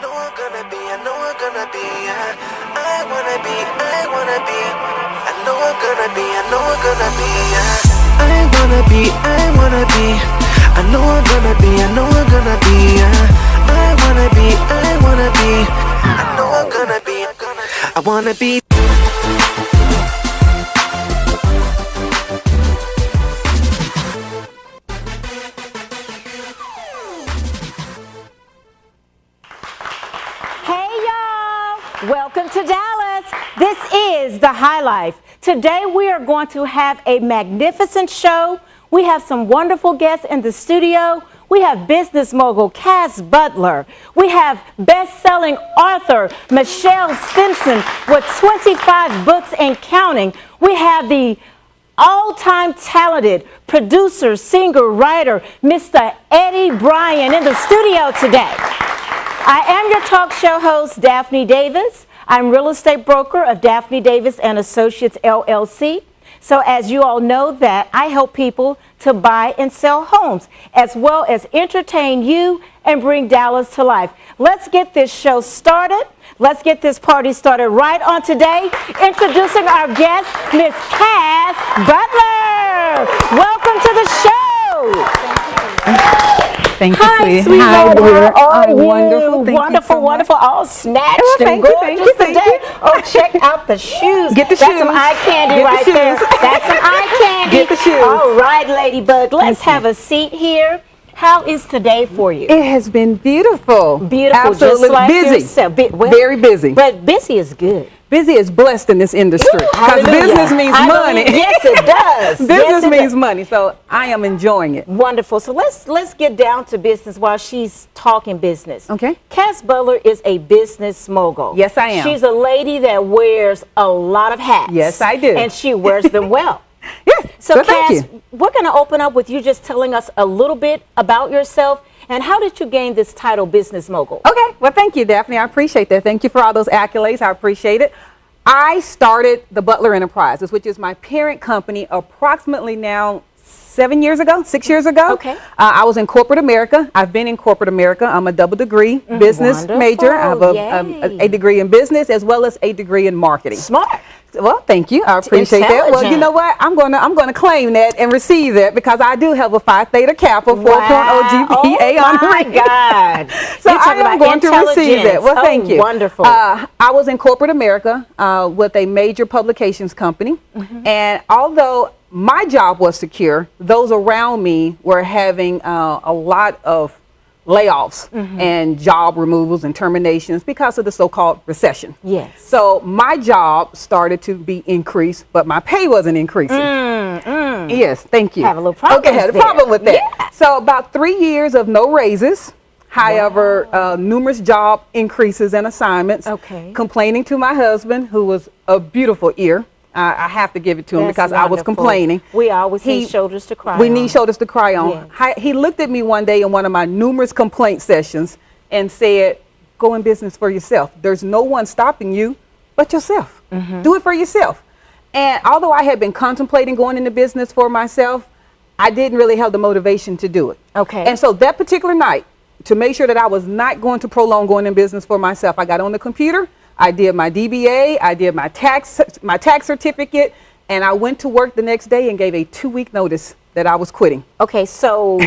know I'm gonna be, I know I'm gonna be, I wanna be, I wanna be. I know I'm gonna be, I know I'm gonna be, I wanna be, I wanna be. I know I'm gonna be, I know I'm gonna be, I wanna be, I wanna be. I know I'm gonna be, I wanna be. Welcome to Dallas. This is The High Life. Today we are going to have a magnificent show. We have some wonderful guests in the studio. We have business mogul Cass Butler. We have best-selling author Michelle Stimson with 25 books and counting. We have the all-time talented producer, singer, writer, Mr. Eddie Bryan in the studio today. I am your talk show host, Dalphne Davis. I'm real estate broker of Dalphne Davis and Associates, LLC. So as you all know that I help people to buy and sell homes, as well as entertain you and bring Dallas to life. Let's get this show started. Let's get this party started right on today. Introducing our guest, Miss Cass Butler. Welcome to the show. Thank you, Hi, sweetie. sweetheart. How are you? Wonderful. Thank Wonderful, you so wonderful. All snatched thank and you, gorgeous thank today. you. Oh, check out the shoes. Get the That's shoes. some eye candy Get the right there. shoes. That's some eye candy. Get the shoes. All right, Ladybug. Let's have a seat here. How is today for you? It has been beautiful. Beautiful. Absolutely. Just like busy. yourself. Very busy. But busy is good. Busy is blessed in this industry. Because business means money. Yes, it does. Business means money. So I am enjoying it. Wonderful. So let's get down to business while she's talking business. Okay. Cass Butler is a business mogul. Yes, I am. She's a lady that wears a lot of hats. Yes, I do. And she wears them well. Yes. So thank Cass, you. we're going to open up with you just telling us a little bit about yourself and how did you gain this title, business mogul? Okay. Well, thank you, Daphne. I appreciate that. Thank you for all those accolades. I appreciate it. I started the Butler Enterprises, which is my parent company, approximately now 6 years ago. Okay. I was in corporate America. I've been in corporate America. I'm a double degree business Wonderful. major. I have Yay. a degree in business as well as a degree in marketing. Smart. Well, thank you. I appreciate that. Well, you know what? I'm gonna claim that and receive that because I do have a Phi Theta Kappa 4.0 GPA Oh my honoree. God. So You're I talking am about going to receive that. Well, thank you. Wonderful. I was in corporate America with a major publications company, and although my job was secure, those around me were having a lot of layoffs and job removals and terminations because of the so-called recession. Yes. So my job started to be increased, but my pay wasn't increasing. Yes, thank you. Have a little problem. Okay, had a problem with that. Yeah. So about 3 years of no raises. However, numerous job increases and assignments. Okay. Complaining to my husband, who was a beautiful ear. I have to give it to him because I was wonderful. complaining. We always need shoulders to cry We on. need shoulders to cry on. Yes. He looked at me one day in one of my numerous complaint sessions and said, go in business for yourself. There's no one stopping you but yourself. Do it for yourself. And although I had been contemplating going into business for myself, I didn't really have the motivation to do it. Okay. And so that particular night, to make sure that I was not going to prolong going in business for myself, I got on the computer, I did my DBA, I did my tax certificate, and I went to work the next day and gave a 2-week notice that I was quitting. Okay, so,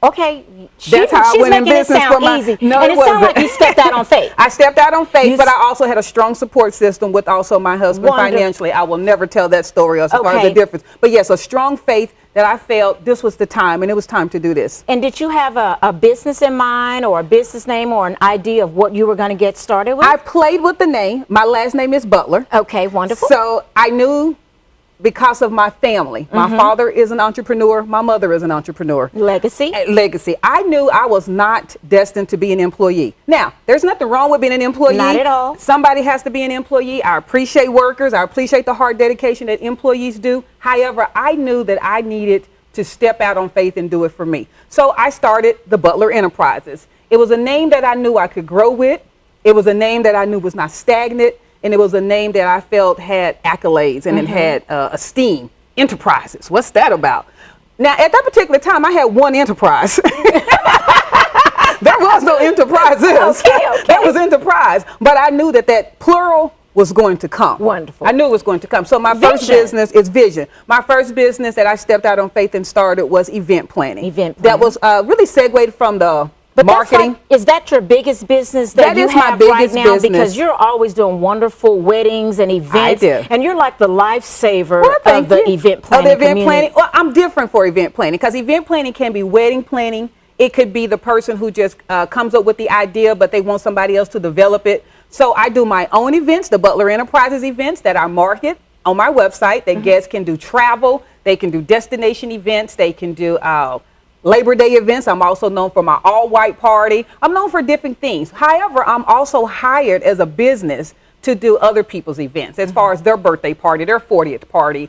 okay, That's how I she's went in making it business sound for my. easy. No, and it it sounds wasn't. like you stepped out on faith. I stepped out on faith, You but I also had a strong support system with also my husband Wonderful. financially. I will never tell that story as far as the Okay. difference. But yes, a strong faith that I felt this was the time, and it was time to do this. And did you have a business in mind or a business name or an idea of what you were going to get started with? I played with the name. My last name is Butler. Okay, wonderful. So I knew because of my family. My father is an entrepreneur. My mother is an entrepreneur. Legacy. Legacy. I knew I was not destined to be an employee. Now, there's nothing wrong with being an employee. Not at all. Somebody has to be an employee. I appreciate workers. I appreciate the hard dedication that employees do. However, I knew that I needed to step out on faith and do it for me. So I started the Butler Enterprises. It was a name that I knew I could grow with. It was a name that I knew was not stagnant. And it was a name that I felt had accolades and it had esteem. Enterprises. What's that about? Now, at that particular time, I had one enterprise. There was no enterprise is. Okay. That was enterprise. But I knew that plural was going to come. Wonderful. I knew it was going to come. So my first business is vision. My first business that I stepped out on faith and started was event planning. That was really segued from the marketing. Is that your biggest business that you have right now? Because you're always doing wonderful weddings and events. I do. And you're like the lifesaver of the event planning community. Well, I'm different for event planning because event planning can be wedding planning. It could be the person who just comes up with the idea, but they want somebody else to develop it. So I do my own events, the Butler Enterprises events that I market on my website. That guests can do travel, they can do destination events, they can do Labor Day events. I'm also known for my all-white party. I'm known for different things. However, I'm also hired as a business to do other people's events as far as their birthday party, their 40th party,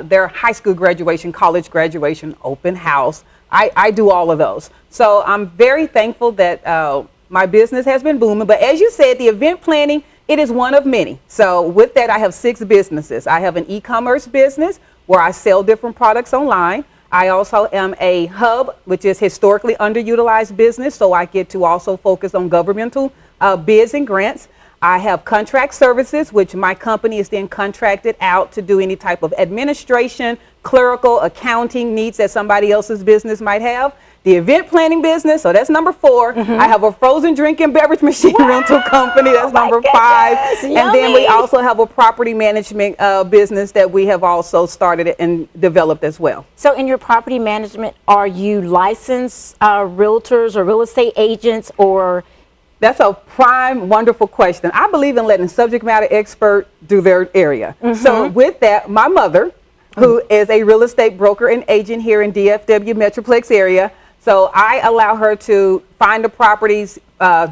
their high school graduation, college graduation, open house. I do all of those. So I'm very thankful that my business has been booming. But as you said, the event planning, it is one of many. So with that, I have 6 businesses. I have an e-commerce business where I sell different products online. I also am a hub, which is historically underutilized business. So I get to also focus on governmental bids and grants. I have contract services, which my company is then contracted out to do any type of administration, clerical, accounting needs that somebody else's business might have. The event planning business, so that's number 4. I have a frozen drink and beverage machine rental company. That's number 5. And then we also have a property management business that we have also started and developed as well. So in your property management, are you licensed realtors or real estate agents, or? That's a prime, wonderful question. I believe in letting subject matter expert do their area. So with that, my mother, who is a real estate broker and agent here in DFW Metroplex area, so I allow her to find the properties,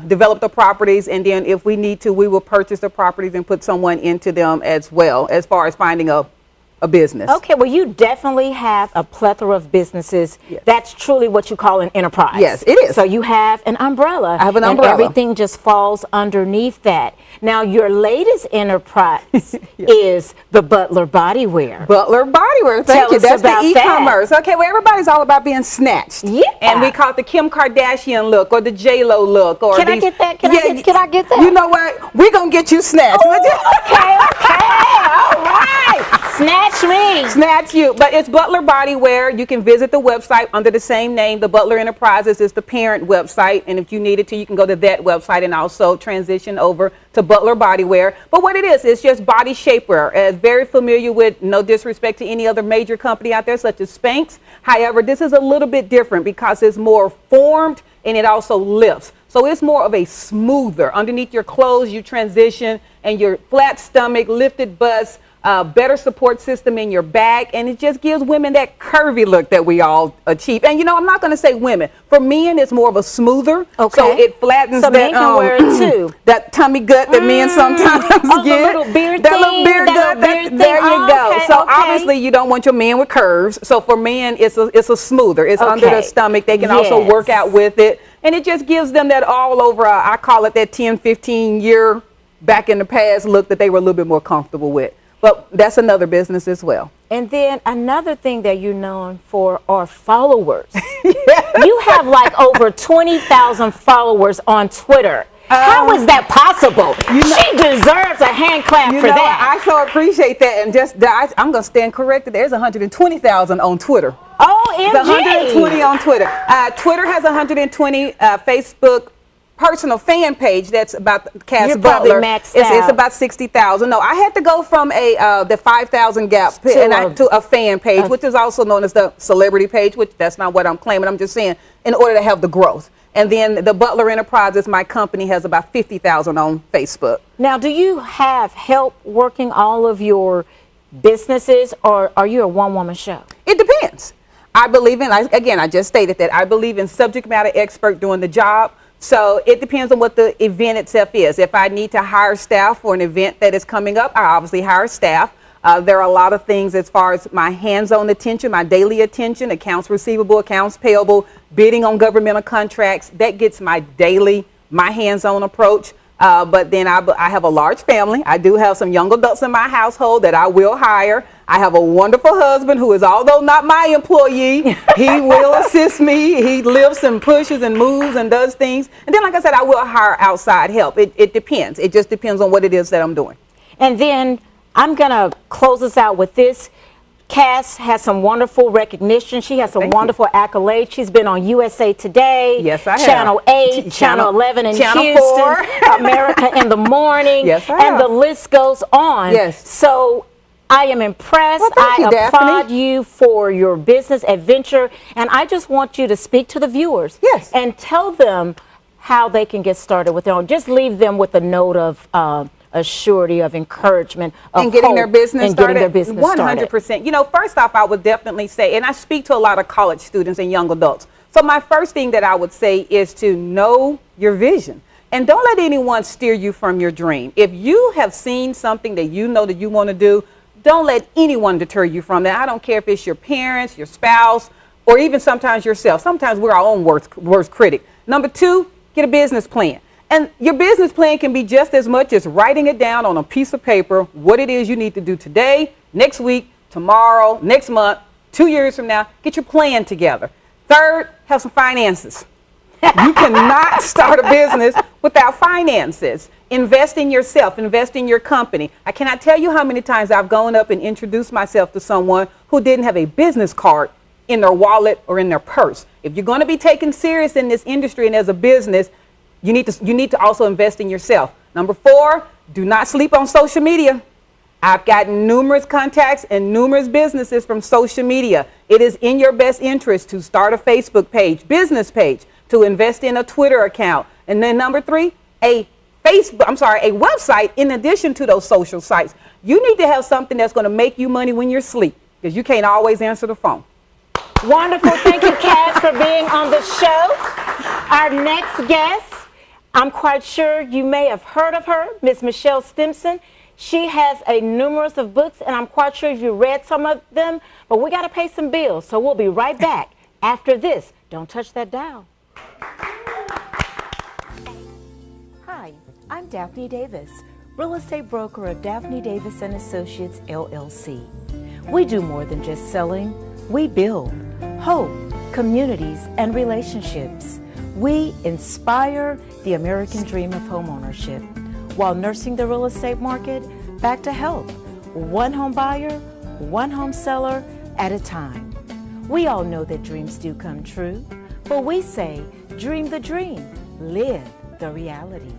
develop the properties, and then if we need to, we will purchase the properties and put someone into them as well, as far as finding a business. Okay, well, you definitely have a plethora of businesses. Yes. That's truly what you call an enterprise. Yes, it is. So you have an umbrella. I have an umbrella. And everything just falls underneath that. Now, your latest enterprise is the Butler Bodywear. Butler Bodywear, thank you. That's the e-commerce. That. Okay, well, everybody's all about being snatched. Yeah. And we call it the Kim Kardashian look or the J-Lo look. Or can I get that? Can I get that? You know what? We're going to get you snatched. Okay. All right. Snatch me. Snatch you. But it's Butler Bodywear. You can visit the website under the same name. The Butler Enterprises is the parent website. And if you needed to, you can go to that website and also transition over to Butler Bodywear. But what it is, it's just body shapewear. Very familiar with, no disrespect to any other major company out there, such as Spanx. However, this is a little bit different because it's more formed and it also lifts. So it's more of a smoother. Underneath your clothes, you transition, and your flat stomach, lifted bust, better support system in your back, and it just gives women that curvy look that we all achieve. And you know, I'm not going to say women. For men, it's more of a smoother. Okay. So it flattens that, men can wear it too. that tummy gut that men sometimes get. The little beard that thing. Little beard gut. There you go. Okay, so obviously you don't want your men with curves. So for men, it's a smoother. It's under the stomach. They can also work out with it. And it just gives them that all over, I call it that 10, 15 year back in the past look that they were a little bit more comfortable with. But that's another business as well. And then another thing that you're known for are followers. Yes. You have like over 20,000 followers on Twitter. How is that possible? She deserves a hand clap for that. I so appreciate that. And just I'm going to stand corrected. There's 120,000 on Twitter. OMG. 120 on Twitter. Twitter has 120. Facebook personal fan page that's about Cass Butler. It's about 60,000. No, I had to go from the 5,000 gap to a fan page, which is also known as the celebrity page, which that's not what I'm claiming. I'm just saying in order to have the growth. And then the Butler Enterprises, my company, has about 50,000 on Facebook. Now, do you have help working all of your businesses, or are you a one-woman show? It depends. I believe in, again, I just stated that I believe in subject matter expert doing the job. So it depends on what the event itself is. If I need to hire staff for an event that is coming up, I obviously hire staff. There are a lot of things as far as my hands-on attention, my daily attention, accounts receivable, accounts payable, bidding on governmental contracts. That gets my hands-on approach. But then I have a large family. I do have some young adults in my household that I will hire. I have a wonderful husband who is, although not my employee, he will assist me. He lifts and pushes and moves and does things. And then, like I said, I will hire outside help. It depends. It just depends on what it is that I'm doing. And then I'm going to close us out with this. Cass has some wonderful recognition. She has some wonderful accolades. She's been on USA Today, yes, I have. Channel 8, Channel 11 in Channel Houston, America in the Morning, yes, I and have. the list goes on. Yes. So I am impressed. Well, thank you, applaud Dalphne. you for your business adventure, and I just want you to speak to the viewers. Yes. And tell them how they can get started with their own. Just leave them with a note of a surety of encouragement of and getting hope their business and started. Getting their business 100%. You know, first off, I would definitely say, and I speak to a lot of college students and young adults. So my first thing that I would say is to know your vision. And don't let anyone steer you from your dream. If you have seen something that you know that you want to do, don't let anyone deter you from that. I don't care if it's your parents, your spouse, or even sometimes yourself. Sometimes we're our own worst critic. Number two, get a business plan. And your business plan can be just as much as writing it down on a piece of paper, what it is you need to do today, next week, tomorrow, next month, 2 years from now. Get your plan together. Third, have some finances. You cannot start a business without finances. Invest in yourself, invest in your company. I cannot tell you how many times I've gone up and introduced myself to someone who didn't have a business card in their wallet or in their purse. If you're going to be taken serious in this industry and as a business, you need to also invest in yourself. Number four, do not sleep on social media. I've gotten numerous contacts and numerous businesses from social media. It is in your best interest to start a Facebook page, business page, to invest in a Twitter account. And then number three, a website in addition to those social sites. You need to have something that's going to make you money when you're asleep, because you can't always answer the phone. Wonderful. Thank you, Cass, for being on the show. Our next guest, I'm quite sure you may have heard of her, Miss Michelle Stimson. She has a numerous of books, and I'm quite sure you read some of them, but we got to pay some bills, so we'll be right back after this. Don't touch that dial. Hi, I'm Dalphne Davis, real estate broker of Dalphne Davis & Associates, LLC. We do more than just selling. We build hope, communities, and relationships. We inspire the American dream of homeownership while nursing the real estate market back to health, one home buyer, one home seller at a time. We all know that dreams do come true, but we say dream the dream, live the reality.